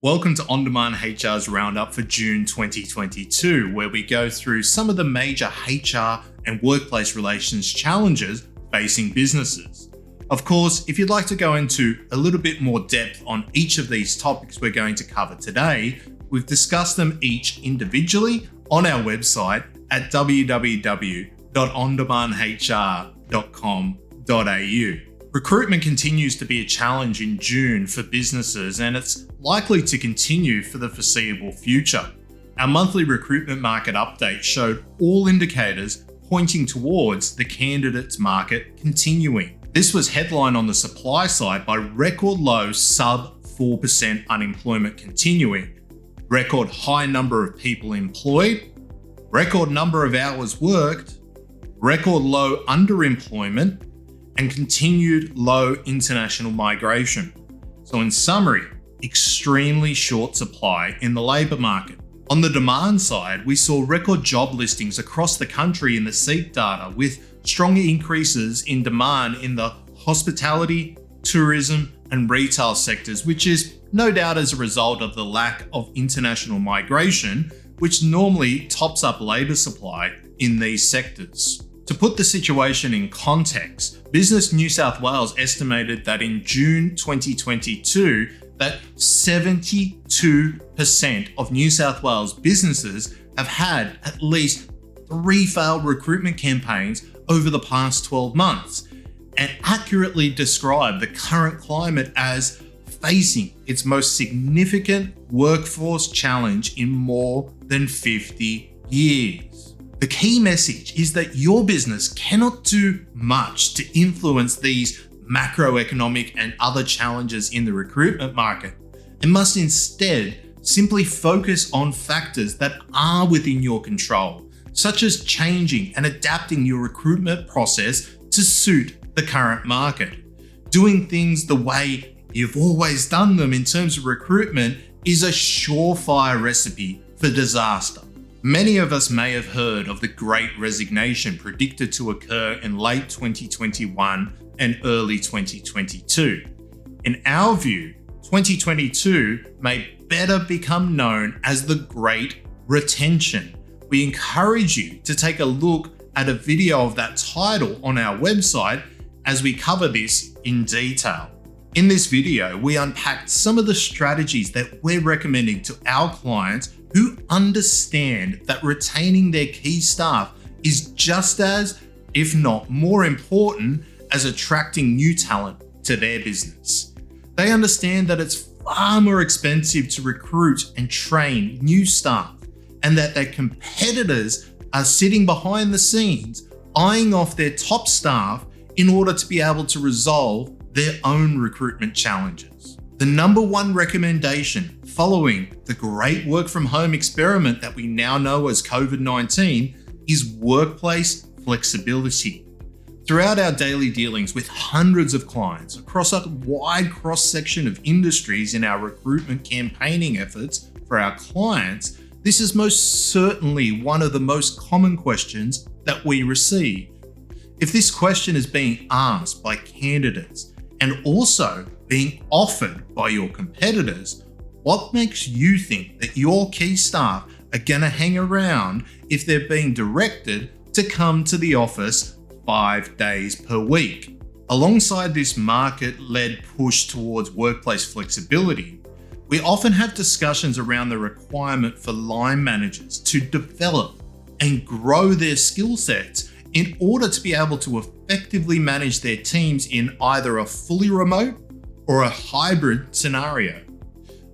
Welcome to On-Demand HR's Roundup for June 2022, where we go through some of the major HR and workplace relations challenges facing businesses. Of course, if you'd like to go into a little bit more depth on each of these topics we're going to cover today, we've discussed them each individually on our website at www.ondemandhr.com.au. Recruitment continues to be a challenge in June for businesses, and it's likely to continue for the foreseeable future. Our monthly recruitment market update showed all indicators pointing towards the candidates market continuing. This was headlined on the supply side by record low sub 4% unemployment continuing, record high number of people employed, record number of hours worked, record low underemployment, and continued low international migration. So in summary, extremely short supply in the labour market. On the demand side, we saw record job listings across the country in the SEEK data, with strong increases in demand in the hospitality, tourism, and retail sectors, which is no doubt as a result of the lack of international migration, which normally tops up labour supply in these sectors. To put the situation in context, Business New South Wales estimated that in June 2022, that 72% of New South Wales businesses have had at least 3 failed recruitment campaigns over the past 12 months, and accurately described the current climate as facing its most significant workforce challenge in more than 50 years. The key message is that your business cannot do much to influence these macroeconomic and other challenges in the recruitment market, and must instead simply focus on factors that are within your control, such as changing and adapting your recruitment process to suit the current market. Doing things the way you've always done them in terms of recruitment is a surefire recipe for disaster. Many of us may have heard of the Great Resignation predicted to occur in late 2021 and early 2022. In our view, 2022 may better become known as the Great Retention. We encourage you to take a look at a video of that title on our website as we cover this in detail. In this video, we unpacked some of the strategies that we're recommending to our clients who understand that retaining their key staff is just as, if not more important, as attracting new talent to their business. They understand that it's far more expensive to recruit and train new staff, and that their competitors are sitting behind the scenes, eyeing off their top staff in order to be able to resolve their own recruitment challenges. The number one recommendation following the great work from home experiment that we now know as COVID-19 is workplace flexibility. Throughout our daily dealings with hundreds of clients across a wide cross-section of industries in our recruitment campaigning efforts for our clients, this is most certainly one of the most common questions that we receive. If this question is being asked by candidates and also being offered by your competitors, what makes you think that your key staff are going to hang around if they're being directed to come to the office 5 days per week? Alongside this market-led push towards workplace flexibility, we often have discussions around the requirement for line managers to develop and grow their skill sets in order to be able to effectively manage their teams in either a fully remote or a hybrid scenario.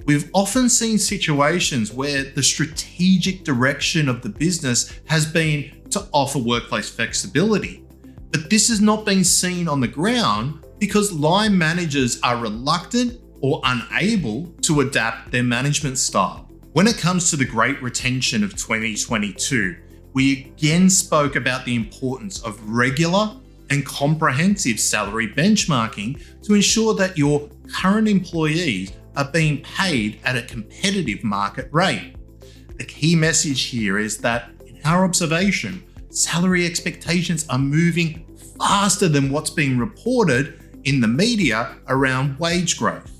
We've often seen situations where the strategic direction of the business has been to offer workplace flexibility, but this has not been seen on the ground because line managers are reluctant or unable to adapt their management style. When it comes to the Great Retention of 2022, we again spoke about the importance of regular and comprehensive salary benchmarking to ensure that your current employees are being paid at a competitive market rate. The key message here is that, in our observation, salary expectations are moving faster than what's being reported in the media around wage growth.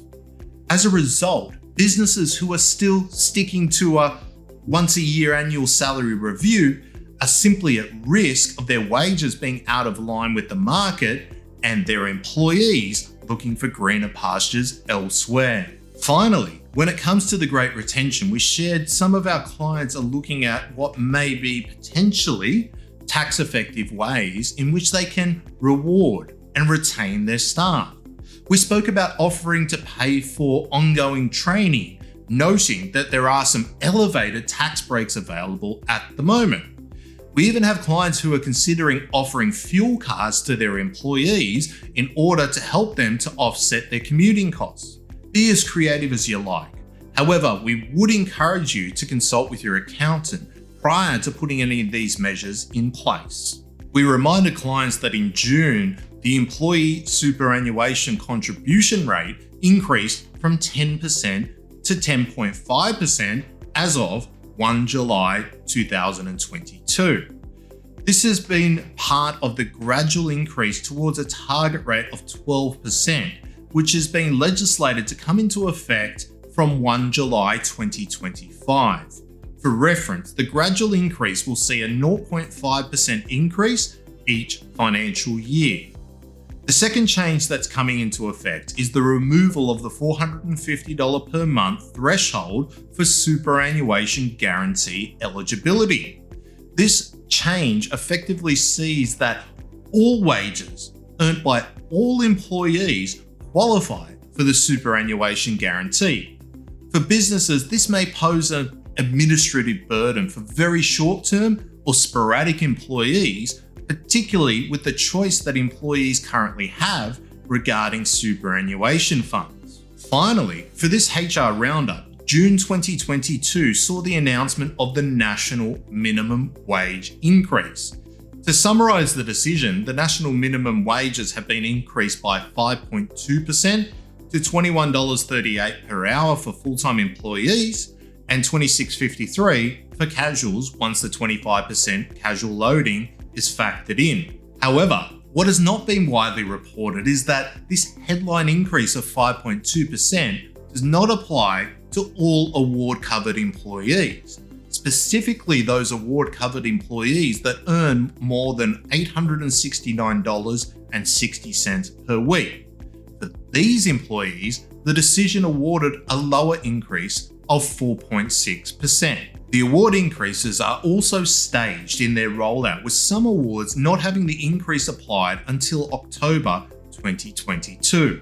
As a result, Businesses who are still sticking to a once a year annual salary review are simply at risk of their wages being out of line with the market and their employees looking for greener pastures elsewhere. Finally, when it comes to the Great Retention, we shared some of our clients are looking at what may be potentially tax-effective ways in which they can reward and retain their staff. We spoke about offering to pay for ongoing training, noting that there are some elevated tax breaks available at the moment. We even have clients who are considering offering fuel cards to their employees in order to help them to offset their commuting costs. Be as creative as you like. However, we would encourage you to consult with your accountant prior to putting any of these measures in place. We reminded clients that in June, the employee superannuation contribution rate increased from 10% to 10.5% as of 1 July 2022. This has been part of the gradual increase towards a target rate of 12%, which is being legislated to come into effect from 1 July 2025. For reference, the gradual increase will see a 0.5% increase each financial year. The second change that's coming into effect is the removal of the $450 per month threshold for superannuation guarantee eligibility. This change effectively sees that all wages earned by all employees qualify for the superannuation guarantee. For businesses, this may pose an administrative burden for very short-term or sporadic employees, particularly with the choice that employees currently have regarding superannuation funds. Finally, for this HR Roundup, June 2022 saw the announcement of the national minimum wage increase. To summarise the decision, the national minimum wages have been increased by 5.2% to $21.38 per hour for full-time employees and $26.53 for casuals once the 25% casual loading is factored in. However, what has not been widely reported is that this headline increase of 5.2% does not apply to all award-covered employees, specifically those award-covered employees that earn more than $869.60 per week. For these employees, the decision awarded a lower increase of 4.6%. The award increases are also staged in their rollout, with some awards not having the increase applied until October 2022.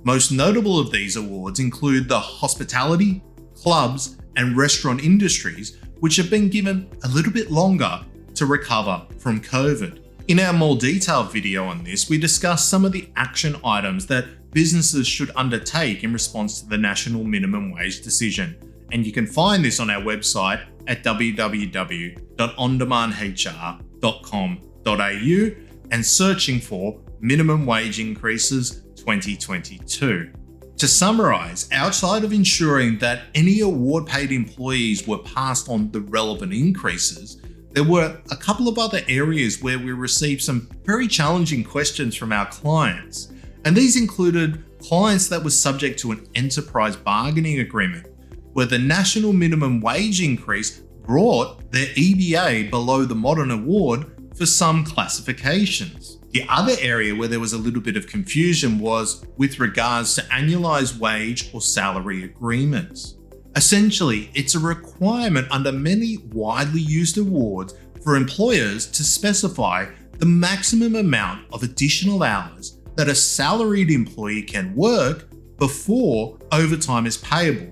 Most notable of these awards include the hospitality, clubs, and restaurant industries, which have been given a little bit longer to recover from COVID. In our more detailed video on this, we discuss some of the action items that businesses should undertake in response to the national minimum wage decision. And you can find this on our website at www.ondemandhr.com.au and searching for minimum wage increases 2022. To summarise, outside of ensuring that any award-paid employees were passed on the relevant increases, there were a couple of other areas where we received some very challenging questions from our clients. And these included clients that were subject to an enterprise bargaining agreement, where the national minimum wage increase brought their EBA below the modern award for some classifications. The other area where there was a little bit of confusion was with regards to annualized wage or salary agreements. Essentially, it's a requirement under many widely used awards for employers to specify the maximum amount of additional hours that a salaried employee can work before overtime is payable.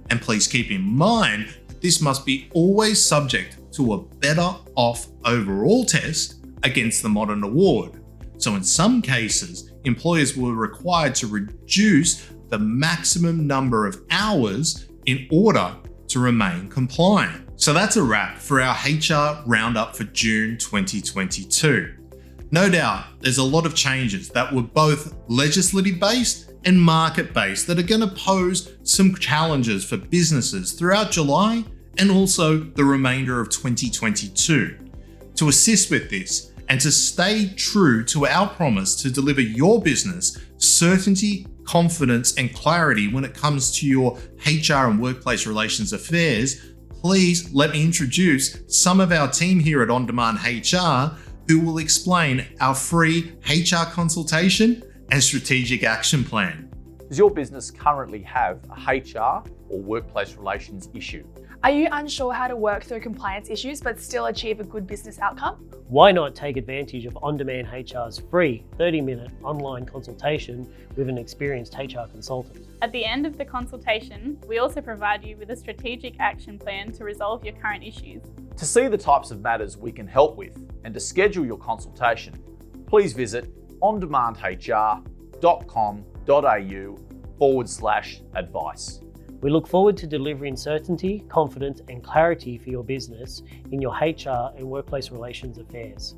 And please keep in mind that this must be always subject to a better off overall test against the modern award. So in some cases, employers were required to reduce the maximum number of hours in order to remain compliant. So that's a wrap for our HR Roundup for June 2022. No doubt, there's a lot of changes that were both legislative based and market based that are going to pose some challenges for businesses throughout July and also the remainder of 2022. To assist with this and to stay true to our promise to deliver your business certainty, confidence, and clarity when it comes to your HR and workplace relations affairs, please let me introduce some of our team here at On Demand HR who will explain our free HR consultation and strategic action plan. Does your business currently have a HR or workplace relations issue? Are you unsure how to work through compliance issues but still achieve a good business outcome? Why not take advantage of On Demand HR's free 30-minute online consultation with an experienced HR consultant? At the end of the consultation, we also provide you with a strategic action plan to resolve your current issues. To see the types of matters we can help with and to schedule your consultation, please visit ondemandhr.com.au/advice. We look forward to delivering certainty, confidence, and clarity for your business in your HR and workplace relations affairs.